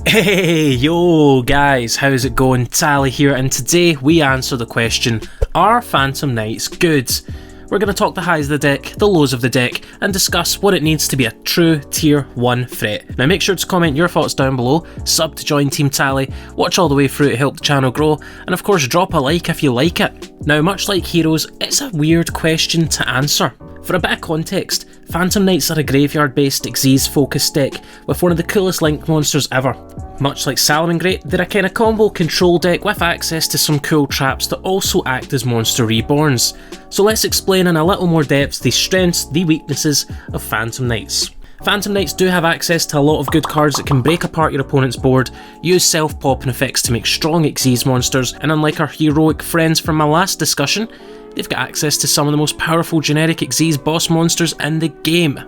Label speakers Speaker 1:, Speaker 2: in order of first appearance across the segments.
Speaker 1: Hey yo guys, how's it going? Tally here, and today we answer the question, are Phantom Knights good? We're going to talk the highs of the deck, the lows of the deck, and discuss what it needs to be a true tier 1 threat. Now make sure to comment your thoughts down below, sub to join Team Tally, watch all the way through to help the channel grow, and of course drop a like if you like it. Now much like Heroes, it's a weird question to answer. For a bit of context, Phantom Knights are a graveyard based Xyz focused deck with one of the coolest link monsters ever. Much like Salamangreat, they're a kind of combo control deck with access to some cool traps that also act as monster reborns. So let's explain in a little more depth the strengths, the weaknesses of Phantom Knights. Phantom Knights do have access to a lot of good cards that can break apart your opponent's board, use self-popping effects to make strong Xyz monsters, and unlike our heroic friends from my last discussion, they've got access to some of the most powerful generic Xyz boss monsters in the game.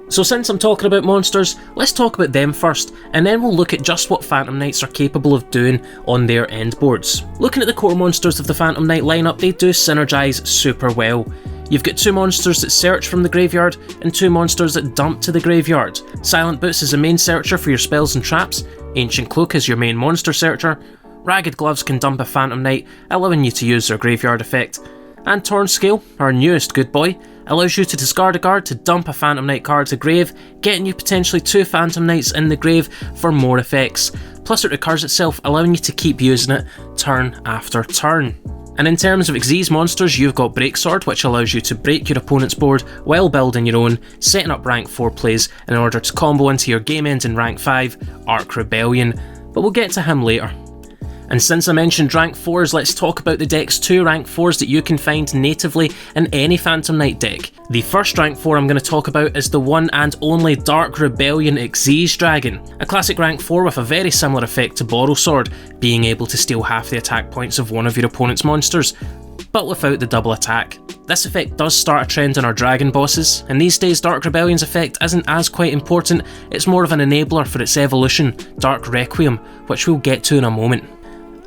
Speaker 1: So since I'm talking about monsters, let's talk about them first, and then we'll look at just what Phantom Knights are capable of doing on their end boards. Looking at the core monsters of the Phantom Knight lineup, they do synergise super well. You've got 2 monsters that search from the graveyard, and 2 monsters that dump to the graveyard. Silent Boots is the main searcher for your spells and traps, Ancient Cloak is your main monster searcher, Ragged Gloves can dump a Phantom Knight, allowing you to use their graveyard effect, and Torn Scale, our newest good boy, allows you to discard a card to dump a Phantom Knight card to grave, getting you potentially 2 Phantom Knights in the grave for more effects. Plus it recurs itself, allowing you to keep using it turn after turn. And in terms of Xyz monsters, you've got Breaksword, which allows you to break your opponent's board while building your own, setting up rank 4 plays in order to combo into your game ending rank 5, Arc Rebellion, but we'll get to him later. And since I mentioned rank 4s, let's talk about the deck's 2 rank 4s that you can find natively in any Phantom Knight deck. The first rank 4 I'm going to talk about is the one and only Dark Rebellion Xyz Dragon, a classic rank 4 with a very similar effect to Borrow Sword, being able to steal half the attack points of one of your opponent's monsters, but without the double attack. This effect does start a trend in our dragon bosses, and these days Dark Rebellion's effect isn't as quite important, it's more of an enabler for its evolution, Dark Requiem, which we'll get to in a moment.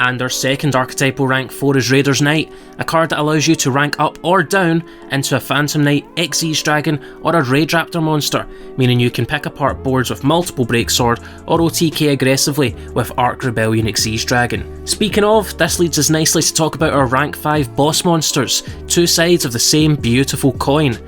Speaker 1: And our second archetypal rank 4 is Raider's Knight, a card that allows you to rank up or down into a Phantom Knight, Xyz Dragon, or a Raid Raptor monster, meaning you can pick apart boards with multiple Breaksword or OTK aggressively with Arc Rebellion Xyz Dragon. Speaking of, this leads us nicely to talk about our rank 5 boss monsters, 2 sides of the same beautiful coin.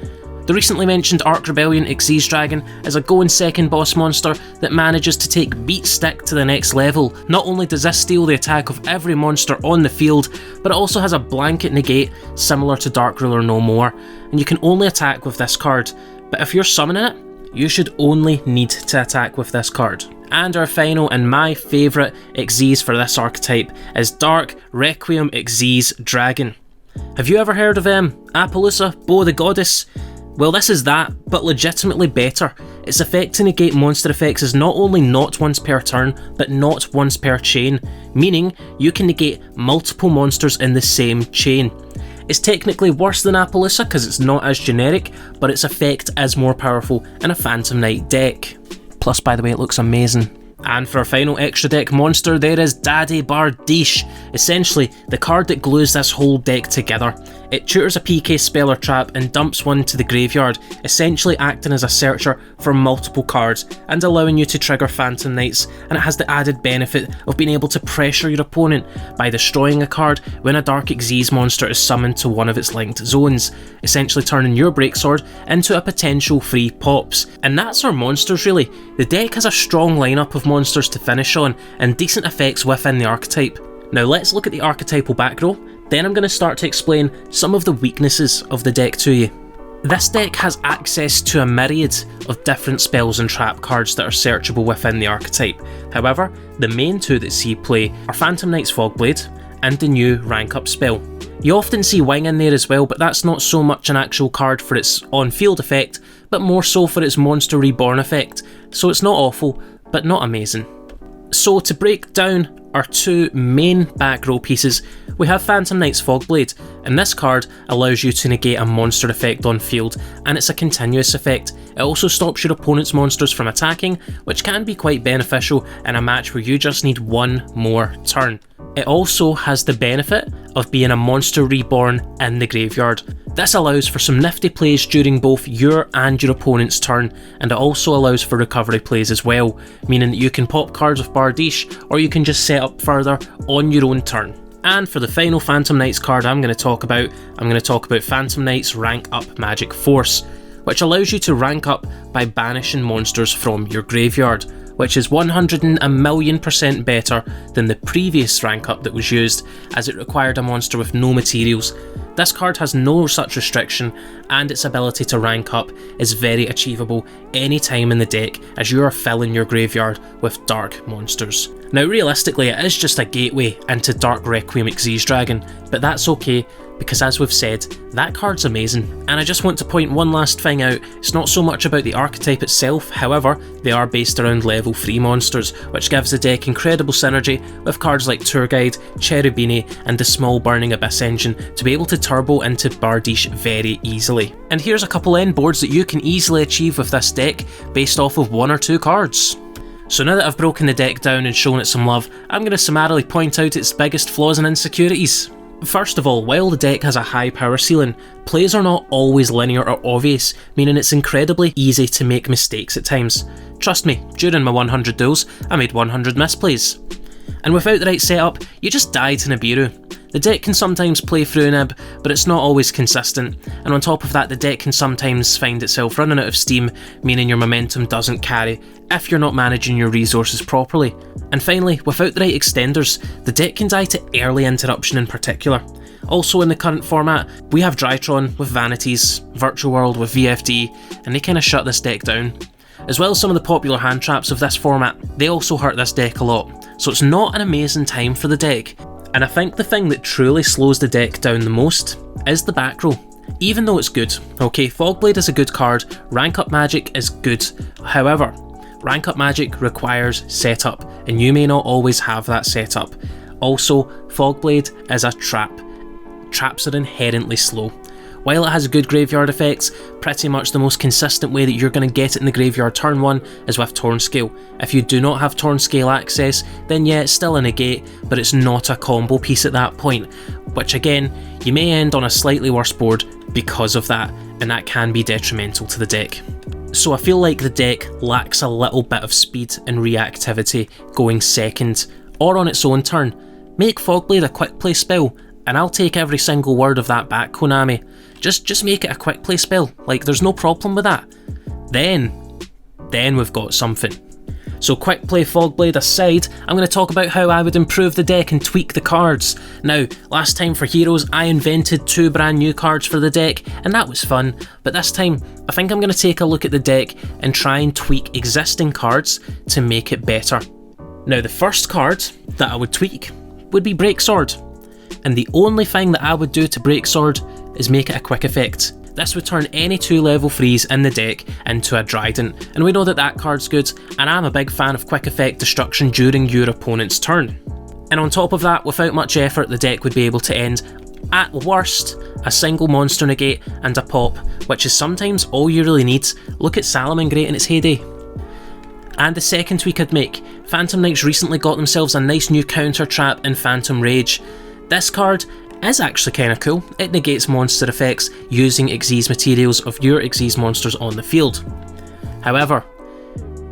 Speaker 1: The recently mentioned Arc Rebellion Xyz Dragon is a going second boss monster that manages to take Beat Stick to the next level. Not only does this steal the attack of every monster on the field, but it also has a blanket negate similar to Dark Ruler No More, and you can only attack with this card, but if you're summoning it, you should only need to attack with this card. And our final and my favourite Xyz for this archetype is Dark Requiem Xyz Dragon. Have you ever heard of Appaloosa, Bow the Goddess? Well, this is that, but legitimately better. Its effect to negate monster effects is not only not once per turn, but not once per chain, meaning you can negate multiple monsters in the same chain. It's technically worse than Appaloosa because it's not as generic, but its effect is more powerful in a Phantom Knight deck. Plus, by the way, it looks amazing. And for our final extra deck monster, there is Daddy Bardiche, essentially the card that glues this whole deck together. It tutors a PK spell or trap and dumps one to the graveyard, essentially acting as a searcher for multiple cards and allowing you to trigger Phantom Knights, and it has the added benefit of being able to pressure your opponent by destroying a card when a Dark Xyz monster is summoned to one of its linked zones, essentially turning your Breaksword into a potential free pops. And that's our monsters really. The deck has a strong lineup of monsters to finish on and decent effects within the archetype. Now let's look at the archetypal back row, then I'm going to start to explain some of the weaknesses of the deck to you. This deck has access to a myriad of different spells and trap cards that are searchable within the archetype. However, the main 2 that see play are Phantom Knight's Fogblade and the new rank up spell. You often see Wing in there as well, but that's not so much an actual card for its on-field effect, but more so for its monster reborn effect, so it's not awful, but not amazing. So to break down our 2 main back row pieces, we have Phantom Knight's Fogblade, and this card allows you to negate a monster effect on field, and it's a continuous effect. It also stops your opponent's monsters from attacking, which can be quite beneficial in a match where you just need one more turn. It also has the benefit of being a monster reborn in the graveyard. This allows for some nifty plays during both your and your opponent's turn, and it also allows for recovery plays as well, meaning that you can pop cards with Bardiche, or you can just set up further on your own turn. And for the final Phantom Knights card I'm going to talk about Phantom Knights Rank Up Magic Force, which allows you to rank up by banishing monsters from your graveyard, which is 101,000,000% better than the previous rank up that was used, as it required a monster with no materials. This card has no such restriction, and its ability to rank up is very achievable any time in the deck, as you are filling your graveyard with dark monsters. Now realistically it is just a gateway into Dark Requiem Xyz Dragon, but that's okay, because as we've said, that card's amazing. And I just want to point one last thing out, it's not so much about the archetype itself, however, they are based around level 3 monsters, which gives the deck incredible synergy with cards like Tour Guide, Cherubini and the small Burning Abyss engine to be able to turbo into Bardiche very easily. And here's a couple end boards that you can easily achieve with this deck based off of 1 or 2 cards. So now that I've broken the deck down and shown it some love, I'm going to summarily point out its biggest flaws and insecurities. First of all, while the deck has a high power ceiling, plays are not always linear or obvious, meaning it's incredibly easy to make mistakes at times. Trust me, during my 100 duels, I made 100 misplays. And without the right setup, you just die to Nibiru. The deck can sometimes play through Nib, but it's not always consistent, and on top of that the deck can sometimes find itself running out of steam, meaning your momentum doesn't carry if you're not managing your resources properly. And finally, without the right extenders, the deck can die to early interruption in particular. Also in the current format, we have Drytron with Vanities, Virtual World with VFD, and they kind of shut this deck down. As well as some of the popular hand traps of this format, they also hurt this deck a lot, so it's not an amazing time for the deck. And I think the thing that truly slows the deck down the most is the back row. Even though it's good, okay, Fogblade is a good card, Rank Up Magic is good, however, Rank Up Magic requires setup, and you may not always have that setup. Also, Fogblade is a trap. Traps are inherently slow. While it has good graveyard effects, pretty much the most consistent way that you're going to get it in the graveyard turn 1 is with Torn Scale. If you do not have Torn Scale access, then yeah, it's still a negate, but it's not a combo piece at that point, which again, you may end on a slightly worse board because of that, and that can be detrimental to the deck. So I feel like the deck lacks a little bit of speed and reactivity going second, or on its own turn. Make Fogblade a quick play spell, and I'll take every single word of that back, Konami. Just make it a quick play spell, like there's no problem with that. Then we've got something. So quick play Fogblade aside, I'm going to talk about how I would improve the deck and tweak the cards. Now, last time for Heroes I invented 2 brand new cards for the deck, and that was fun, but this time I think I'm going to take a look at the deck and try and tweak existing cards to make it better. Now the first card that I would tweak would be Break Sword. And the only thing that I would do to Break Sword is make it a quick effect. This would turn any 2 level 3s in the deck into a Trident, and we know that that card's good, and I'm a big fan of quick effect destruction during your opponent's turn. And on top of that, without much effort, the deck would be able to end, at worst, a single monster negate and a pop, which is sometimes all you really need. Look at Salamangreat in its heyday. And the second tweak I'd make, Phantom Knights recently got themselves a nice new counter trap in Phantom Rage. This card is actually kinda cool. It negates monster effects using Xyz materials of your Xyz monsters on the field. However,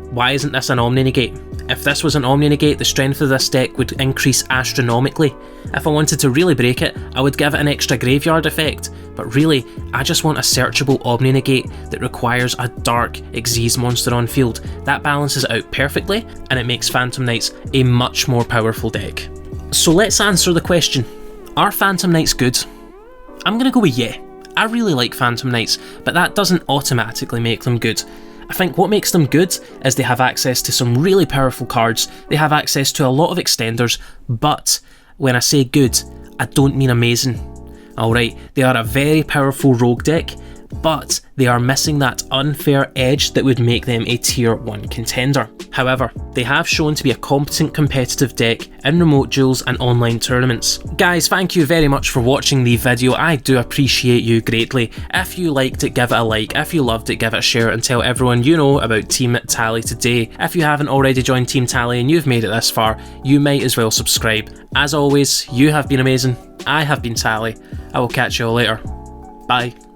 Speaker 1: why isn't this an Omni negate? If this was an Omni negate, the strength of this deck would increase astronomically. If I wanted to really break it, I would give it an extra graveyard effect, but really, I just want a searchable Omni negate that requires a dark Xyz monster on field. That balances it out perfectly, and it makes Phantom Knights a much more powerful deck. So let's answer the question, are Phantom Knights good? I'm gonna go with yeah. I really like Phantom Knights, but that doesn't automatically make them good. I think what makes them good is they have access to some really powerful cards, they have access to a lot of extenders, but when I say good, I don't mean amazing. Alright, they are a very powerful rogue deck, but they are missing that unfair edge that would make them a tier 1 contender. However, they have shown to be a competent competitive deck in remote duels and online tournaments. Guys, thank you very much for watching the video, I do appreciate you greatly. If you liked it, give it a like, if you loved it, give it a share, and tell everyone you know about Team Tally today. If you haven't already joined Team Tally and you've made it this far, you might as well subscribe. As always, you have been amazing, I have been Tally, I will catch you all later. Bye. Bye.